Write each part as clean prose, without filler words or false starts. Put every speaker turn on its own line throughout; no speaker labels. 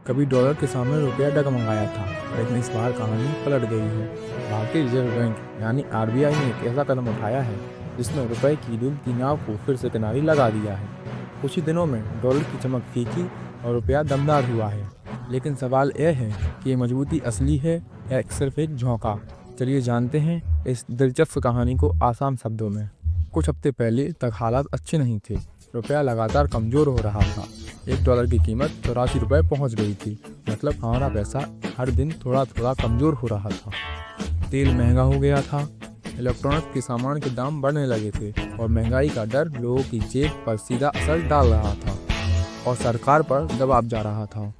कभी डॉलर के सामने रुपया डगमगाया था, लेकिन इस बार कहानी पलट गई है। भारतीय रिजर्व बैंक यानी आरबीआई ने एक ऐसा कदम उठाया है जिसने रुपए की डूबती नाव को फिर से किनारे लगा दिया है। कुछ ही दिनों में डॉलर की चमक फीकी और रुपया दमदार हुआ है। लेकिन सवाल यह है कि ये मजबूती असली है या सिर्फ एक झोंका। चलिए जानते हैं इस दिलचस्प कहानी को आसान शब्दों में। कुछ हफ्ते पहले तक हालात अच्छे नहीं थे। रुपया लगातार कमज़ोर हो रहा था। $1 की कीमत 84 रुपये पहुँच गई थी। मतलब हमारा पैसा हर दिन थोड़ा थोड़ा कमज़ोर हो रहा था। तेल महंगा हो गया था, इलेक्ट्रॉनिक्स के सामान के दाम बढ़ने लगे थे और महंगाई का डर लोगों की जेब पर सीधा असर डाल रहा था और सरकार पर दबाव जा रहा था।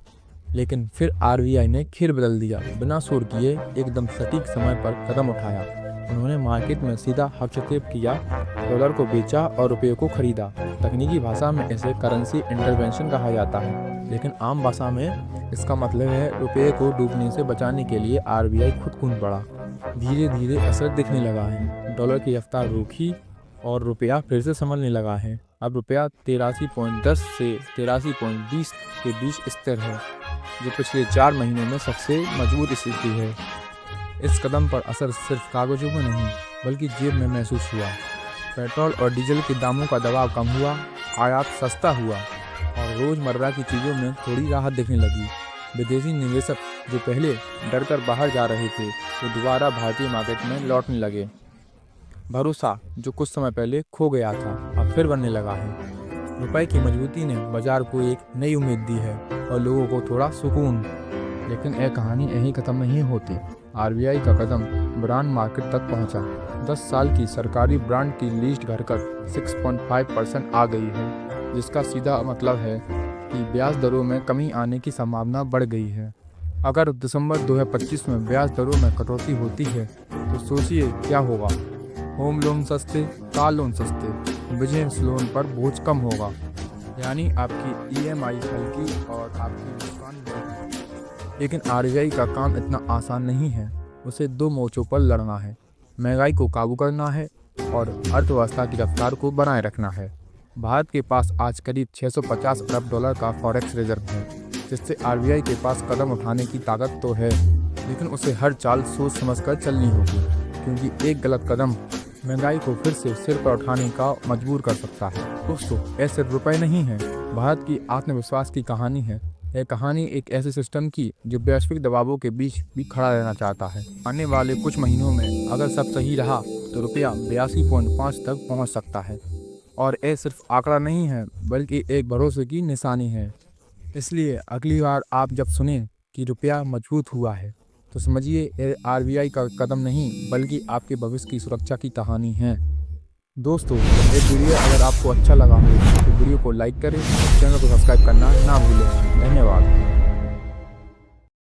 लेकिन फिर आरबीआई ने खेल बदल दिया। बिना शोर किए एकदम सटीक समय पर कदम उठाया। उन्होंने मार्केट में सीधा हस्तक्षेप किया, डॉलर को बेचा और रुपये को खरीदा। तकनीकी भाषा में इसे करेंसी इंटरवेंशन कहा जाता है, लेकिन आम भाषा में इसका मतलब है रुपये को डूबने से बचाने के लिए आरबीआई खुद कूद पड़ा। धीरे धीरे असर दिखने लगा है। डॉलर की रफ्तार रुकी और रुपया फिर से संभलने लगा है। अब रुपया 83.10 से 83.20 के बीच स्थिर है, जो पिछले 4 महीनों में सबसे मजबूत स्थिति है। इस कदम पर असर सिर्फ कागजों में नहीं बल्कि जेब में महसूस हुआ। पेट्रोल और डीजल के दामों का दबाव कम हुआ, आयात सस्ता हुआ और रोज़मर्रा की चीज़ों में थोड़ी राहत दिखने लगी। विदेशी निवेशक जो पहले डर कर बाहर जा रहे थे, वो दोबारा भारतीय मार्केट में लौटने लगे। भरोसा जो कुछ समय पहले खो गया था, अब फिर बनने लगा है। रुपए की मजबूती ने बाजार को एक नई उम्मीद दी है और लोगों को थोड़ा सुकून। लेकिन यह कहानी यहीं खत्म नहीं होती। आरबीआई का कदम ब्रांड मार्केट तक पहुंचा। 10 साल की सरकारी ब्रांड की लीज घटकर 6.5% आ गई है, जिसका सीधा मतलब है कि ब्याज दरों में कमी आने की संभावना बढ़ गई है। अगर दिसंबर 2025 में ब्याज दरों में कटौती होती है तो सोचिए क्या होगा। होम लोन सस्ते, कार लोन सस्ते, बिजनेस लोन पर बोझ कम होगा, यानी आपकी ईएमआई हल्की और आपकी नुकसान बढ़ेगी। लेकिन आरबीआई का काम इतना आसान नहीं है। उसे 2 मोर्चों पर लड़ना है। महंगाई को काबू करना है और अर्थव्यवस्था की रफ्तार को बनाए रखना है। भारत के पास आज करीब 650 अरब डॉलर का फॉरेक्स रिजर्व है, जिससे आरबीआई के पास कदम उठाने की ताकत तो है, लेकिन उसे हर चाल सोच समझकर चलनी होगी, क्योंकि एक गलत कदम महंगाई को फिर से सिर पर उठाने का मजबूर कर सकता है। दोस्तों, यह सिर्फ रुपये नहीं है, भारत की आत्मविश्वास की कहानी है। यह कहानी एक ऐसे सिस्टम की जो वैश्विक दबावों के बीच भी खड़ा रहना चाहता है। आने वाले कुछ महीनों में अगर सब सही रहा तो रुपया 82.5 तक पहुंच सकता है। और यह सिर्फ आंकड़ा नहीं है बल्कि एक भरोसे की निशानी है। इसलिए अगली बार आप जब सुने कि रुपया मजबूत हुआ है तो समझिए ये आरबीआई का कदम नहीं बल्कि आपके भविष्य की सुरक्षा की कहानी है। दोस्तों, ये वीडियो अगर आपको अच्छा लगा हो तो वीडियो को लाइक करें और चैनल को सब्सक्राइब करना ना भूलें। धन्यवाद।